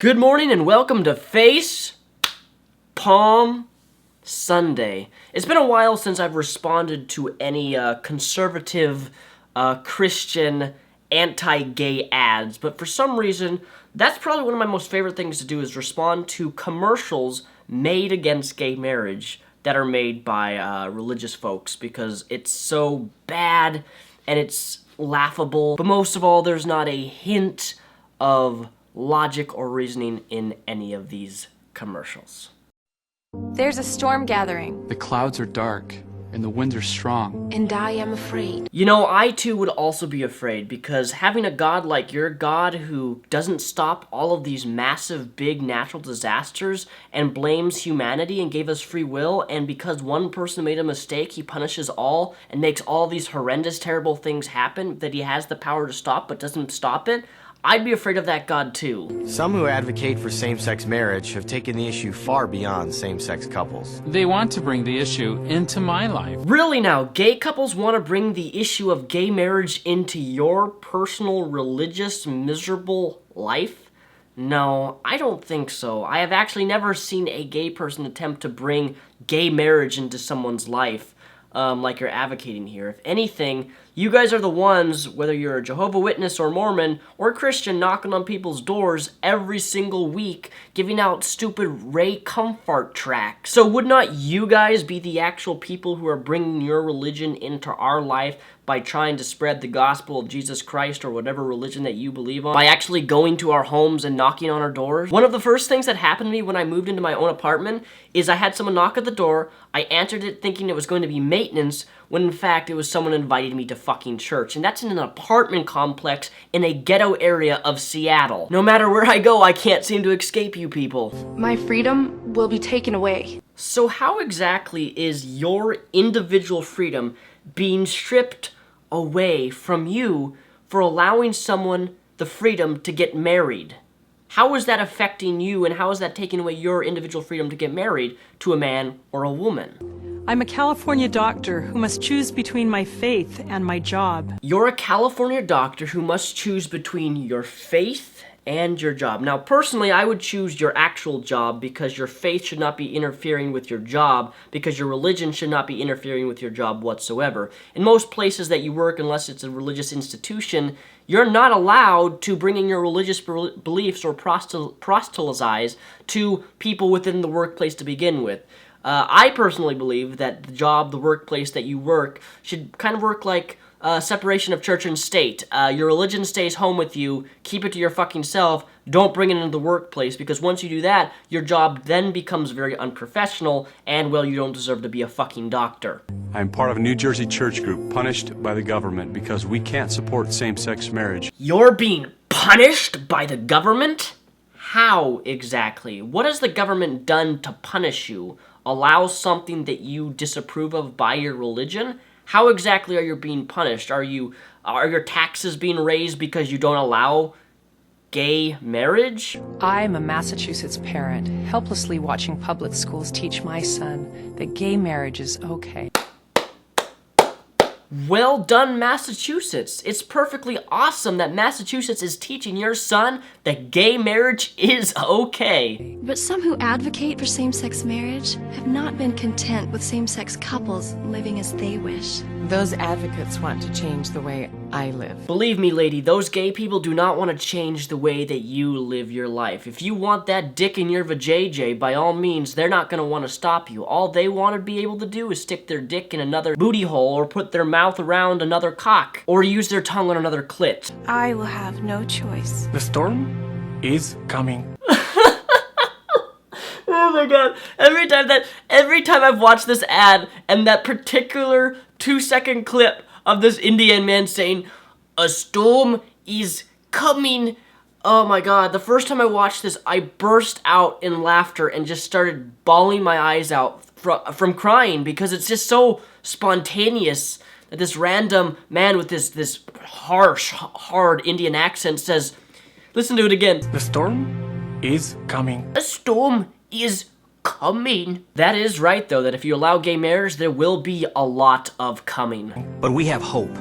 Good morning and welcome to Face Palm Sunday. It's been a while since I've responded to any conservative, Christian, anti-gay ads, but for some reason, that's probably one of my most favorite things to do is respond to commercials made against gay marriage that are made by religious folks because it's so bad and it's laughable, but most of all, there's not a hint of logic or reasoning in any of these commercials. There's a storm gathering. The clouds are dark, and the winds are strong. And I am afraid. You know, I too would also be afraid, because having a God like your God who doesn't stop all of these massive, big natural disasters and blames humanity and gave us free will, and because one person made a mistake, he punishes all and makes all these horrendous, terrible things happen that he has the power to stop but doesn't stop it, I'd be afraid of that God too. Some who advocate for same-sex marriage have taken the issue far beyond same-sex couples. They want to bring the issue into my life. Really now, gay couples want to bring the issue of gay marriage into your personal, religious, miserable life? No, I don't think so. I have actually never seen a gay person attempt to bring gay marriage into someone's life. Like you're advocating here. If anything, you guys are the ones, whether you're a Jehovah's Witness or Mormon or Christian, knocking on people's doors every single week, giving out stupid Ray Comfort tracts. So would not you guys be the actual people who are bringing your religion into our life by trying to spread the gospel of Jesus Christ or whatever religion that you believe on, by actually going to our homes and knocking on our doors? One of the first things that happened to me when I moved into my own apartment is I had someone knock at the door. I answered it thinking it was going to be maintenance, when in fact it was someone inviting me to fucking church. And that's in an apartment complex in a ghetto area of Seattle. No matter where I go, I can't seem to escape you people. My freedom will be taken away. So how exactly is your individual freedom being stripped away from you for allowing someone the freedom to get married? How is that affecting you, and how is that taking away your individual freedom to get married to a man or a woman? I'm a California doctor who must choose between my faith and my job. You're a California doctor who must choose between your faith and your job. Now, personally, I would choose your actual job because your faith should not be interfering with your job, because your religion should not be interfering with your job whatsoever. In most places that you work, unless it's a religious institution, you're not allowed to bring in your religious beliefs or proselytize to people within the workplace to begin with. I personally believe that the job, the workplace that you work, should kind of work like separation of church and state. Your religion stays home with you, keep it to your fucking self, don't bring it into the workplace, because once you do that, your job then becomes very unprofessional, and well, you don't deserve to be a fucking doctor. I'm part of a New Jersey church group punished by the government because we can't support same-sex marriage. You're being punished by the government? How exactly? What has the government done to punish you? Allow something that you disapprove of by your religion? How exactly are you being punished? Are your taxes being raised because you don't allow gay marriage? I'm a Massachusetts parent, helplessly watching public schools teach my son that gay marriage is okay. Well done, Massachusetts. It's perfectly awesome that Massachusetts is teaching your son that gay marriage is okay. But some who advocate for same-sex marriage have not been content with same-sex couples living as they wish. Those advocates want to change the way I live. Believe me, lady, those gay people do not want to change the way that you live your life. If you want that dick in your vajayjay, by all means, they're not going to want to stop you. All they want to be able to do is stick their dick in another booty hole or put their mouth around another cock or use their tongue on another clit. I will have no choice. The storm is coming. Oh my god, every time I've watched this ad and that particular 2-second clip of this Indian man saying, "A storm is coming," oh my god, the first time I watched this, I burst out in laughter and just started bawling my eyes out from crying, because it's just so spontaneous that this random man with this harsh, hard Indian accent says, listen to it again. The storm is coming. A storm is coming. That is right, though, that if you allow gay marriage, there will be a lot of coming. But we have hope.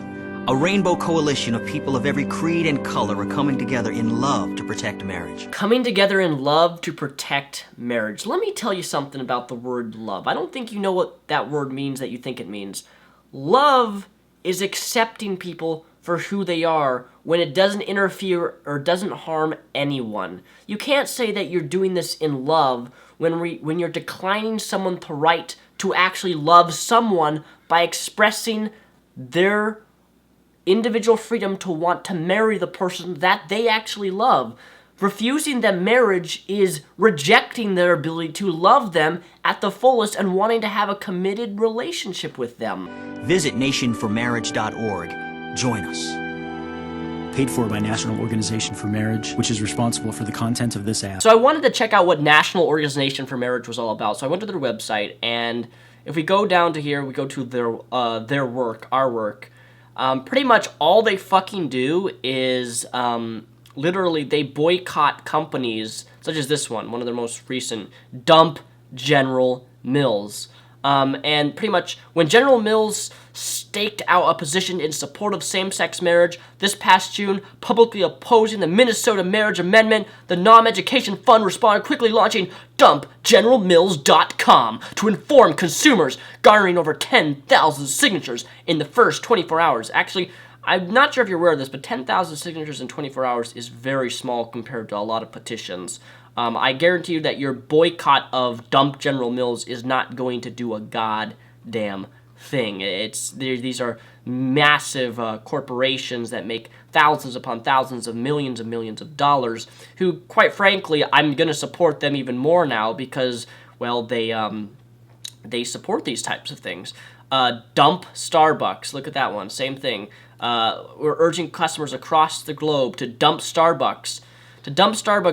A rainbow coalition of people of every creed and color are coming together in love to protect marriage. Coming together in love to protect marriage. Let me tell you something about the word love. I don't think you know what that word means that you think it means. Love is accepting people for who they are when it doesn't interfere or doesn't harm anyone. You can't say that you're doing this in love when you're declining someone the right to actually love someone by expressing their individual freedom to want to marry the person that they actually love. Refusing them marriage is rejecting their ability to love them at the fullest and wanting to have a committed relationship with them. Visit nationformarriage.org. Join us. Paid for by National Organization for Marriage, which is responsible for the content of this ad. So I wanted to check out what National Organization for Marriage was all about. So I went to their website, and if we go down to here, we go to their work, our work. Pretty much all they fucking do is literally they boycott companies such as this one of their most recent, Dump General Mills. And pretty much when General Mills staked out a position in support of same-sex marriage this past June, publicly opposing the Minnesota Marriage Amendment, the Nom Education Fund responded, quickly launching dumpgeneralmills.com to inform consumers, garnering over 10,000 signatures in the first 24 hours. Actually, I'm not sure if you're aware of this, but 10,000 signatures in 24 hours is very small compared to a lot of petitions. I guarantee you that your boycott of Dump General Mills is not going to do a goddamn thing. These are massive corporations that make thousands upon thousands of millions of dollars, who, quite frankly, I'm going to support them even more now because, well, they support these types of things. Dump Starbucks, look at that one, same thing. We're urging customers across the globe to dump Starbucks.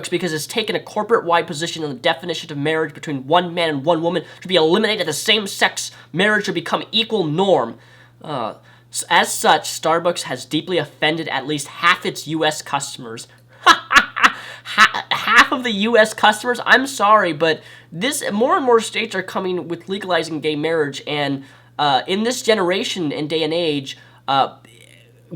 Because it's taken a corporate-wide position on the definition of marriage between one man and one woman to be eliminated. The same-sex marriage should become equal norm. As such, Starbucks has deeply offended at least half its U.S. customers. Half of the U.S. customers? I'm sorry, but more and more states are coming with legalizing gay marriage, and in this generation and day and age,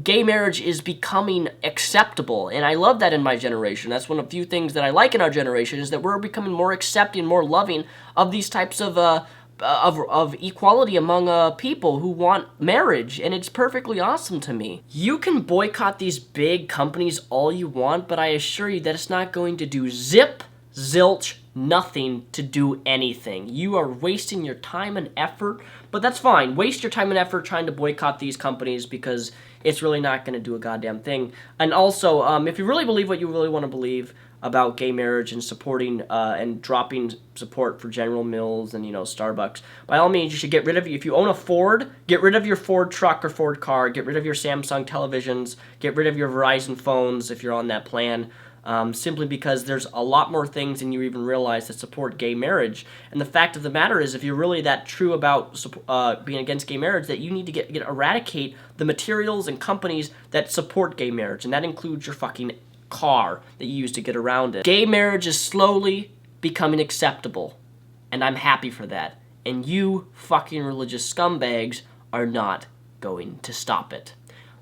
gay marriage is becoming acceptable, and I love that in my generation. That's one of the few things that I like in our generation, is that we're becoming more accepting, more loving of these types of equality among people who want marriage, and it's perfectly awesome to me. You can boycott these big companies all you want, but I assure you that it's not going to do zip, zilch, nothing to do anything. You are wasting your time and effort, but that's fine. Waste your time and effort trying to boycott these companies because it's really not going to do a goddamn thing. And also, if you really believe what you really want to believe about gay marriage and supporting and dropping support for General Mills and, Starbucks, by all means, you should get rid of, if you own a Ford, get rid of your Ford truck or Ford car, get rid of your Samsung televisions, get rid of your Verizon phones if you're on that plan. Simply because there's a lot more things than you even realize that support gay marriage. And the fact of the matter is, if you're really that true about being against gay marriage, that you need to eradicate the materials and companies that support gay marriage, and that includes your fucking car that you use to get around it. Gay marriage is slowly becoming acceptable, and I'm happy for that. And you fucking religious scumbags are not going to stop it.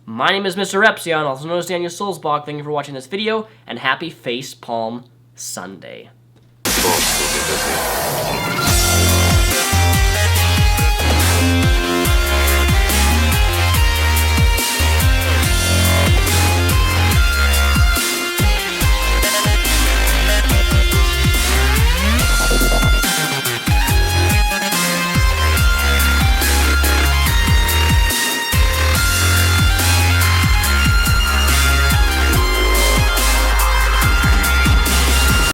My name is Mr. Epsion, also known as Daniel Sulzbach. Thank you for watching this video, and happy Face Palm Sunday.